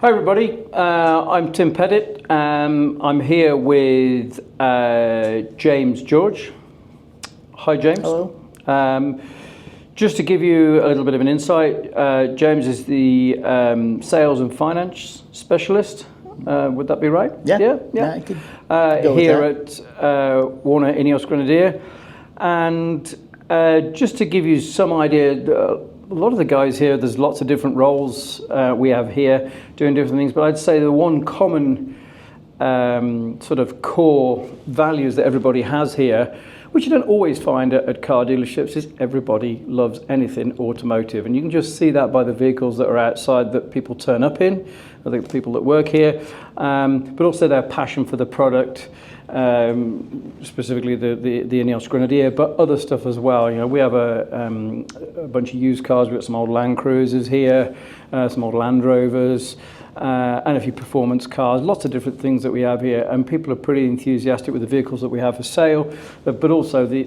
Hi everybody, I'm Tim Pettit. I'm here with James George. Hi James. Hello. Just to give you a little bit of an insight, James is the sales and finance specialist. Would that be right? Yeah. I could go here with at Warner Ineos Grenadier. And just to give you some idea, a lot of the guys here, there's lots of different roles we have here doing different things, but I'd say the one common sort of core values that everybody has here, which you don't always find at car dealerships, is everybody loves anything automotive. And you can just see that by the vehicles that are outside that people turn up in, I think the people that work here, but also their passion for the product. Specifically the Ineos Grenadier, but other stuff as well. You know, we have a bunch of used cars. We've got some old Land Cruisers here, some old Land Rovers, and a few performance cars. Lots of different things that we have here, and people are pretty enthusiastic with the vehicles that we have for sale, but also the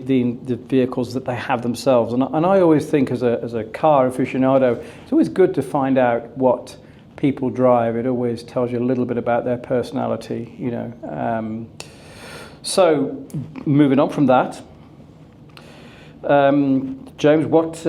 vehicles that they have themselves. And I always think as a car aficionado, it's always good to find out what people drive. It always tells you a little bit about their personality, you know. So, moving on from that, James, what's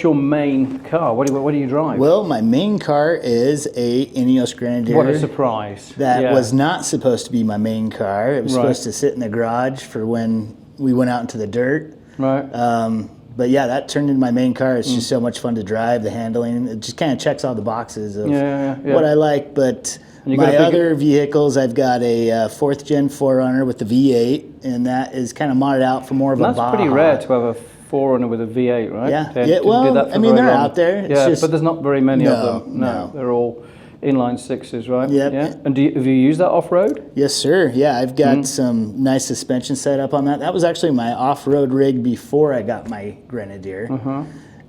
your main car? What do you drive? Well, my main car is a Ineos Grenadier. What a surprise! That was not supposed to be my main car. It was supposed to sit in the garage for when we went out into the dirt. Right. But yeah, that turned into my main car. It's just so much fun to drive. The handling, it just kind of checks all the boxes of what I like. But my other vehicles, I've got a fourth gen 4Runner with the V8, and that is kind of modded out for more of a Baja. That's pretty rare to have a 4Runner with a V8, right? Yeah. Well, I mean, they're out there. It's just, but there's not very many of them. No, they're all inline sixes, right? Yep. Yeah. And have you used that off-road? Yes, sir. Yeah, I've got some nice suspension set up on that. That was actually my off-road rig before I got my Grenadier.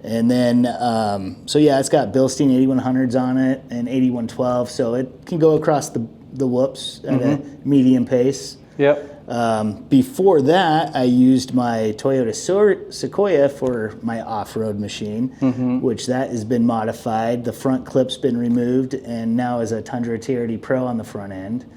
And then, so yeah, it's got Bilstein 8100s on it and 8112, so it can go across the whoops at a medium pace. Yep. Before that, I used my Toyota Sequoia for my off-road machine, which that has been modified. The front clip's been removed, and now is a Tundra TRD Pro on the front end.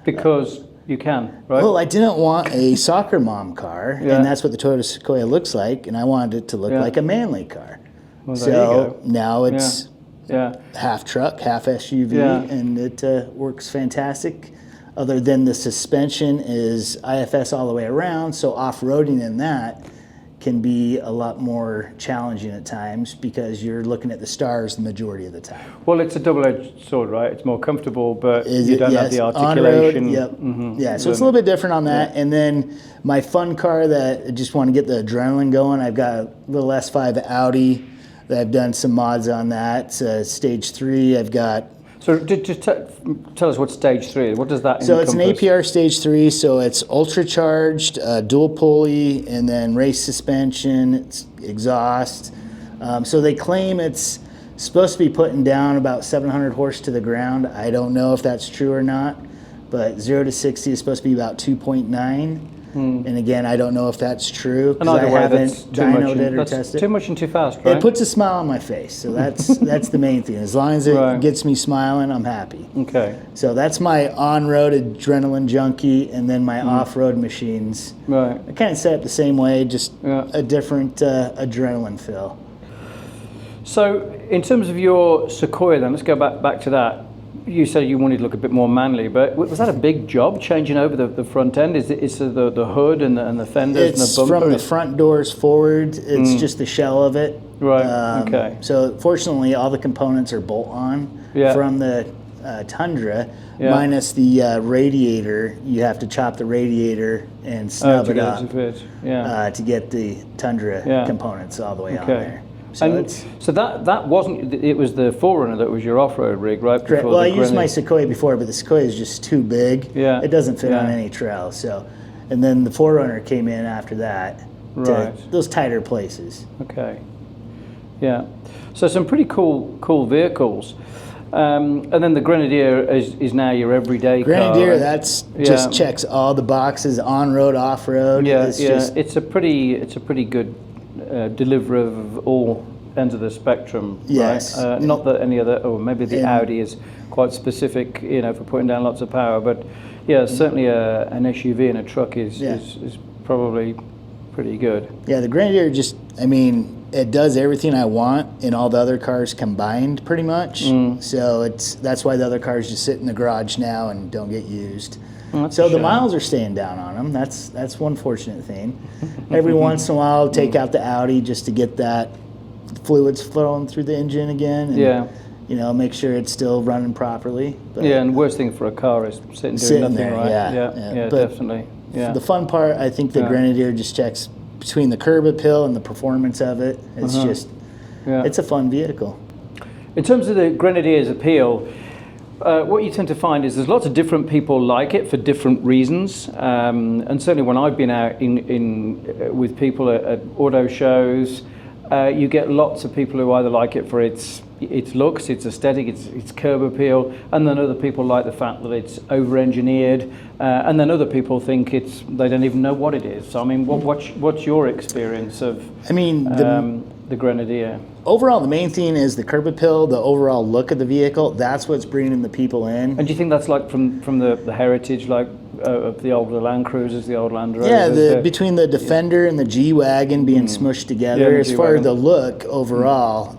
Because you can, right? Well, I didn't want a soccer mom car, and that's what the Toyota Sequoia looks like, and I wanted it to look like a manly car. Well, there you go. Now it's half truck, half SUV, and it works fantastic. Other than the suspension is IFS all the way around, so off-roading in that can be a lot more challenging at times because you're looking at the stars the majority of the time. Well, it's a double-edged sword, right? It's more comfortable, but you don't have the articulation. Yeah, so it's a little bit different on that. And then my fun car that I just want to get the adrenaline going, I've got a little S5 Audi that I've done some mods on that. Stage 3, I've got... So just tell us what stage 3 is. What does that encompass? So it's an APR stage 3, so it's ultra-charged, dual pulley, and then race suspension, it's exhaust. So they claim it's supposed to be putting down about 700 horse to the ground. I don't know if that's true or not, but 0 to 60 is supposed to be about 2.9. And again, I don't know if that's true because I haven't dynoed it or tested it. Too much and too fast, right? It puts a smile on my face, so that's the main thing. As long as it gets me smiling, I'm happy. Okay. So that's my on-road adrenaline junkie, and then my off-road machines. Right. I kind of set up the same way, just a different adrenaline fill. So in terms of your Sequoia, then let's go back to that. You said you wanted to look a bit more manly, but was that a big job changing over the front end? Is it the hood and the fenders and the bumper? It's from the front doors forward. It's just the shell of it. Right. Okay. So fortunately, all the components are bolt-on from the Tundra, minus the radiator. You have to chop the radiator and snub it up to get the Tundra components all the way on there. So that wasn't, it was the 4Runner that was your off-road rig, right? Correct. Well, I used my Sequoia before, but the Sequoia is just too big. Yeah. It doesn't fit on any trail. So, and then the 4Runner came in after that to those tighter places. Okay. Yeah. So some pretty cool vehicles. And then the Grenadier is now your everyday Grenadier, car. that's just checks all the boxes, on-road, off-road. Yeah, it's a pretty good deliverer of all ends of the spectrum, Yes. right? Not that any other, or maybe the And- Audi is quite specific, you know, for putting down lots of power. But yeah, certainly an SUV and a truck is probably pretty good. Yeah, the Grenadier just, I mean, it does everything I want in all the other cars combined, pretty much. So that's why the other cars just sit in the garage now and don't get used. Well, So the miles are staying down on them. That's one fortunate thing. Every once in a while, I'll take out the Audi just to get that fluids flowing through the engine again. And, you know, make sure it's still running properly. But yeah, and worst thing for a car is sitting doing nothing, there, right? yeah. But Definitely. Yeah. the fun part, I think the Grenadier just checks between the curb appeal and the performance of it. It's just, it's a fun vehicle. In terms of the Grenadier's appeal, what you tend to find is there's lots of different people like it for different reasons, and certainly when I've been out with people at auto shows, you get lots of people who either like it for its looks, its aesthetic, its curb appeal, and then other people like the fact that it's over-engineered, and then other people think they don't even know what it is. So I mean, what's your experience of? I mean, the Grenadier. Overall, the main thing is the curb appeal, the overall look of the vehicle. That's what's bringing the people in. And do you think that's like from the heritage, like of the older Land Cruisers, the old Land Rovers? Yeah, between the Defender and the G-Wagon being smushed together, as far as the look overall,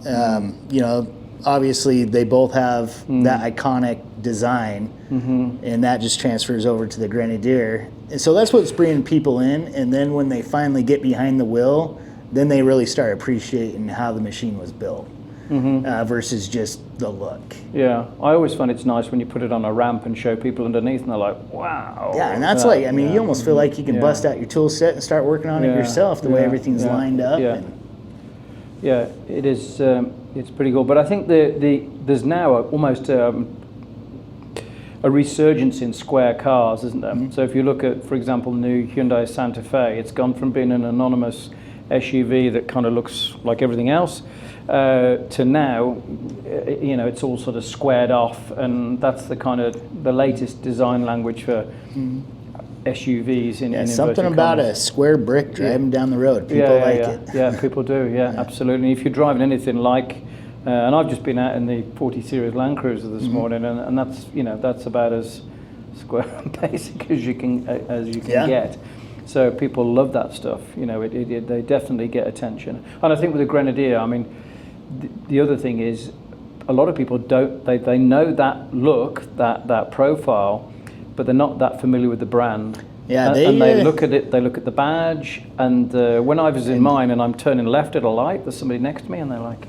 you know, obviously they both have that iconic design, and that just transfers over to the Grenadier. And so that's what's bringing people in, and then when they finally get behind the wheel, then they really start appreciating how the machine was built versus just the look. Yeah, I always find it's nice when you put it on a ramp and show people underneath and they're like, wow. Yeah, and that's like, I mean, you almost feel like you can bust out your tool set and start working on it yourself, the way everything's lined up. Yeah, it is, it's pretty cool. But I think there's now almost a resurgence in square cars, isn't there? So if you look at, for example, the new Hyundai Santa Fe, it's gone from being an anonymous SUV that kind of looks like everything else to now, you know, it's all sort of squared off, and that's the kind of the latest design language for SUVs in something about a square brick driving down the road. People like it. Yeah, people do. Yeah, absolutely. If you're driving anything like, and I've just been out in the 40 Series Land Cruiser this morning, and that's, you know, that's about as square and basic as you can get. So people love that stuff. You know, they definitely get attention. And I think with the Grenadier, I mean, the other thing is, a lot of people don't. They know that look, that profile, but they're not that familiar with the brand. Yeah, and they look at it. They look at the badge, and when I was in mine and I'm turning left at a light, there's somebody next to me, and they're like,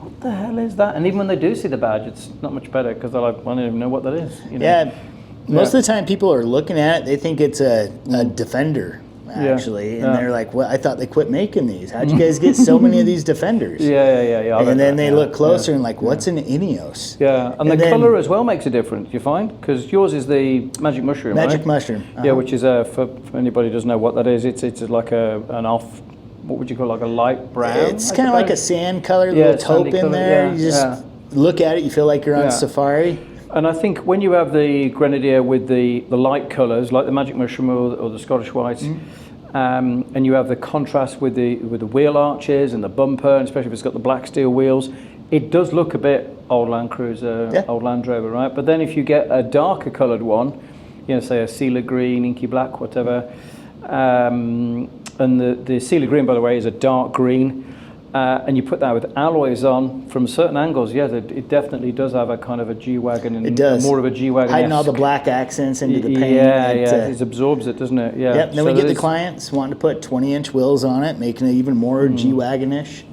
"What the hell is that?" And even when they do see the badge, it's not much better because they're like, "I don't even know what that is." You know? Yeah. Most of the time people are looking at it, they think it's a Defender, actually. And they're like, well, I thought they quit making these. How'd you guys get so many of these Defenders? Yeah. And then they look closer and like, what's an Ineos? Yeah, and the colour as well makes a difference, you find? Because yours is the Magic Mushroom, Magic right? Mushroom. Yeah, which is, for anybody who doesn't know what that is, it's like an off, what would you call, like a light brown? It's kind of like a sand color, little taupe in there. You just look at it, you feel like you're on safari. And I think when you have the Grenadier with the light colours, like the Magic Mushroom or the Scottish Whites, and you have the contrast with the wheel arches and the bumper, and especially if it's got the black steel wheels, it does look a bit old Land Cruiser, old Land Rover, right? But then if you get a darker coloured one, you know, say a Sealer Green, Inky Black, whatever, and the Sealer Green, by the way, is a dark green. And you put that with alloys on from certain angles, it definitely does have a kind of a G-Wagon, and it does. More of a G-Wagon. Hiding all the black accents into the paint. It absorbs it, doesn't it? Yeah. Yep. Then we get the clients wanting to put 20-inch wheels on it, making it even more G-Wagon-ish.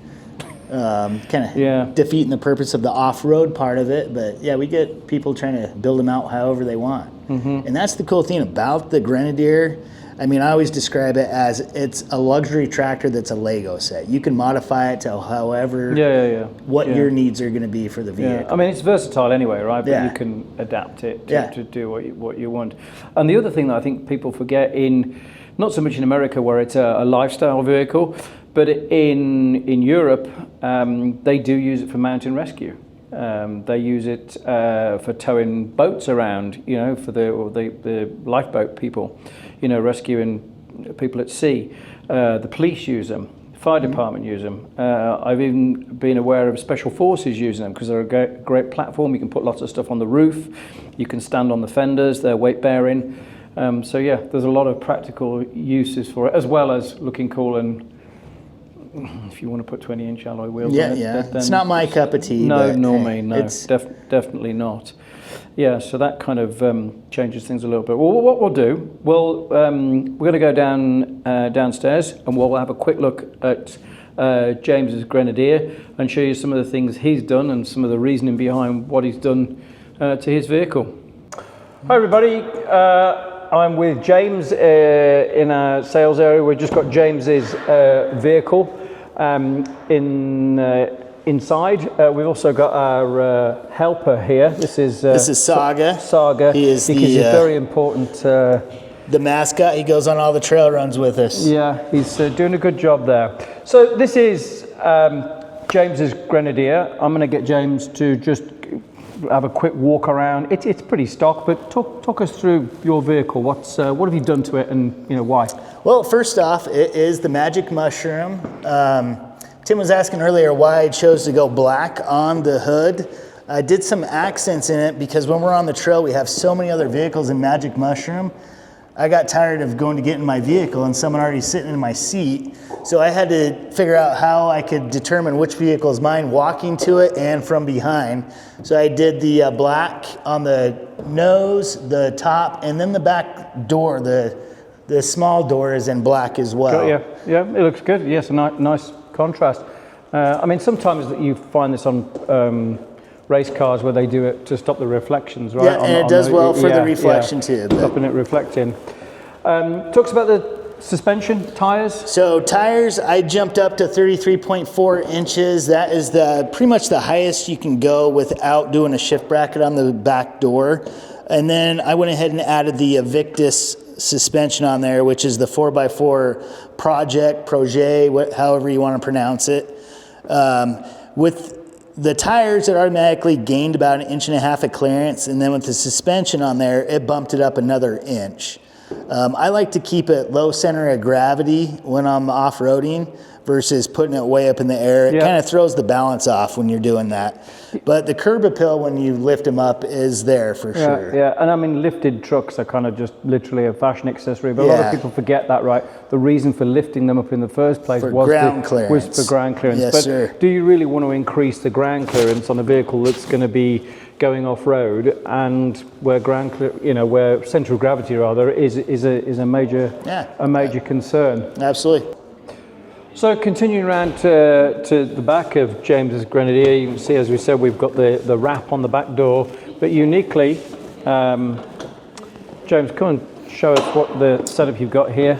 Kind of defeating the purpose of the off-road part of it, but yeah, we get people trying to build them out however they want. And that's the cool thing about the Grenadier. I mean, I always describe it as it's a luxury tractor that's a Lego set. You can modify it to however your needs are going to be for the vehicle. Yeah. I mean, it's versatile anyway, right? But you can adapt it to do what you want. And the other thing that I think people forget not so much in America where it's a lifestyle vehicle, but in Europe, they do use it for mountain rescue. They use it for towing boats around, you know, for the lifeboat people, you know, rescuing people at sea. The police use them Fire department use them. I've even been aware of special forces using them because they're a great platform. You can put lots of stuff on the roof. You can stand on the fenders. They're weight bearing. So yeah, there's a lot of practical uses for it, as well as looking cool. And if you want to put 20-inch alloy wheels on it, then it's not my cup of tea. No, but, nor me. No, it's definitely not. Yeah, so that kind of changes things a little bit. Well, what we'll do, we're going to go downstairs and we'll have a quick look at James's Grenadier and show you some of the things he's done and some of the reasoning behind what he's done to his vehicle. Hi everybody, I'm with James in our sales area. We've just got James's vehicle inside. We've also got our helper here. This is Saga. Saga. He is he's very important. The mascot. He goes on all the trail runs with us. Yeah, he's doing a good job there. So this is James's Grenadier. I'm going to get James to just have a quick walk around. It's pretty stock, but talk us through your vehicle. What have you done to it, and why? Well, first off, it is the Magic Mushroom. Tim was asking earlier why I chose to go black on the hood. I did some accents in it because when we're on the trail, we have so many other vehicles in Magic Mushroom. I got tired of going to get in my vehicle and someone already sitting in my seat. So I had to figure out how I could determine which vehicle is mine walking to it and from behind. So I did the black on the nose, the top, and then the back door. The small door is in black as well. Yeah, it looks good. Yes, a nice contrast. I mean, sometimes that you find this on race cars where they do it to stop the reflections, right? Yeah, and it does well for the reflection too. Stopping it reflecting. Talks about the suspension, tires. So tires, I jumped up to 33.4 inches. That is pretty much the highest you can go without doing a shift bracket on the back door. And then I went ahead and added the Victus suspension on there, which is the 4x4 Projet, however you want to pronounce it. With the tires, it automatically gained about 1.5 inches of clearance, and then with the suspension on there, it bumped it up another inch. I like to keep it low center of gravity when I'm off-roading versus putting it way up in the air. It kind of throws the balance off when you're doing that. But the curb appeal when you lift them up is there for sure. Yeah, and I mean lifted trucks are kind of just literally a fashion accessory, but a lot of people forget that, right? The reason for lifting them up in the first place was for ground clearance. Yes, but sir. Do you really want to increase the ground clearance on a vehicle that's going to be going off-road and where where central gravity rather is a major concern? Absolutely. So continuing around to the back of James's Grenadier, you can see, as we said, we've got the wrap on the back door, but uniquely, James, come and show us what the setup you've got here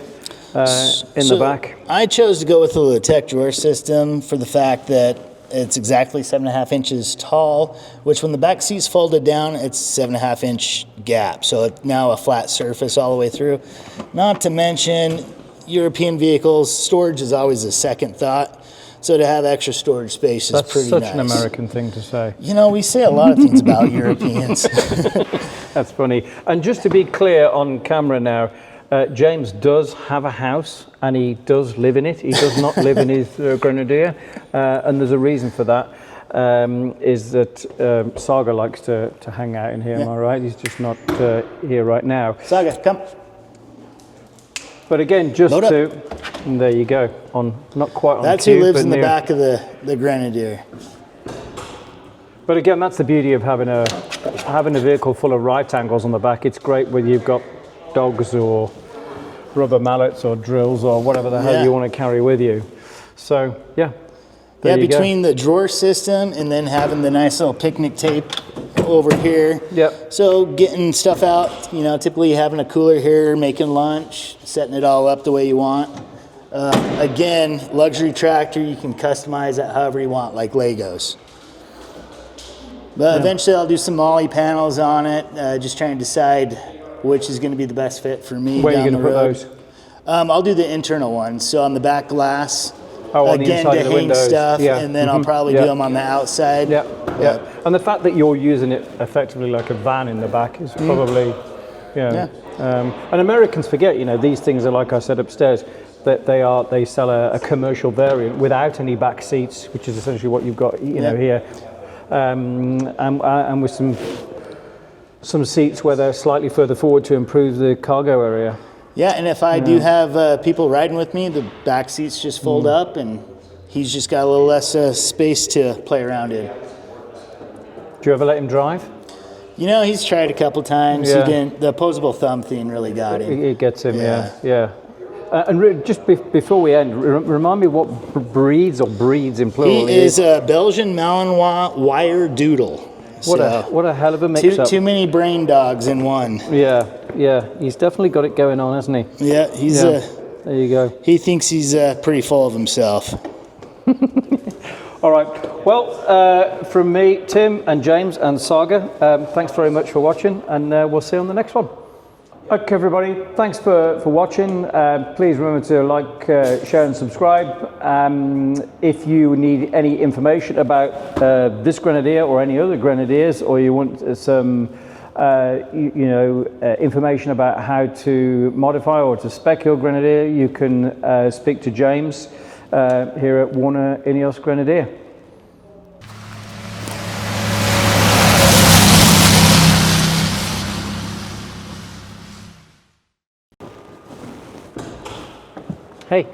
in the back. I chose to go with the Latec drawer system for the fact that it's exactly 7.5 inches tall, which when the back seat's folded down, it's 7.5 inch gap. So it's now a flat surface all the way through. Not to mention, European vehicles, storage is always a second thought. So to have extra storage space is pretty nice. That's such an American thing to say. We say a lot of things about Europeans. That's funny. And just to be clear on camera now, James does have a house and he does live in it. He does not live in his Grenadier. And there's a reason for that, is that Saga likes to hang out in here, am I right? He's just not here right now. Saga, come. But again, just and there you go, not quite on That's cue, who lives but in the back of the Grenadier. But again, that's the beauty of having a vehicle full of right angles on the back. It's great whether you've got dogs or rubber mallets or drills or whatever the hell you want to carry with you. So between the drawer system and then having the nice little picnic tape over here. Yep. So getting stuff out, typically having a cooler here, making lunch, setting it all up the way you want. Again, luxury tractor, you can customize it however you want, like Legos. But eventually I'll do some Molly panels on it, just trying to decide which is going to be the best fit for me. Where are you going to put those? I'll do the internal ones. So on the back glass, on the inside to of the hang windows. stuff, and then I'll probably do them on the outside. Yeah. And the fact that you're using it effectively like a van in the back is probably, and Americans forget, these things are, like I said upstairs, that they sell a commercial variant without any back seats, which is essentially what you've got, here, and with some seats where they're slightly further forward to improve the cargo area. Yeah, and if I do have people riding with me, the back seats just fold up, and he's just got a little less space to play around in. Do you ever let him drive? He's tried a couple times. Yeah. He didn't. The opposable thumb thing really got him. It gets him, yeah. Just before we end, remind me what breeds in plural. He is a Belgian Malinois wire doodle. What a hell of a mix-up. Too many brain dogs in one. Yeah. He's definitely got it going on, hasn't he? Yeah, he's there you go. He thinks he's pretty full of himself. All right. Well, from me, Tim and James and Saga, thanks very much for watching, and we'll see you on the next one. Okay, everybody, thanks for watching. Please remember to like, share and subscribe. If you need any information about this Grenadier or any other Grenadiers, or you want some information about how to modify or to spec your Grenadier, you can speak to James here at Warner Ineos Grenadier. Hey.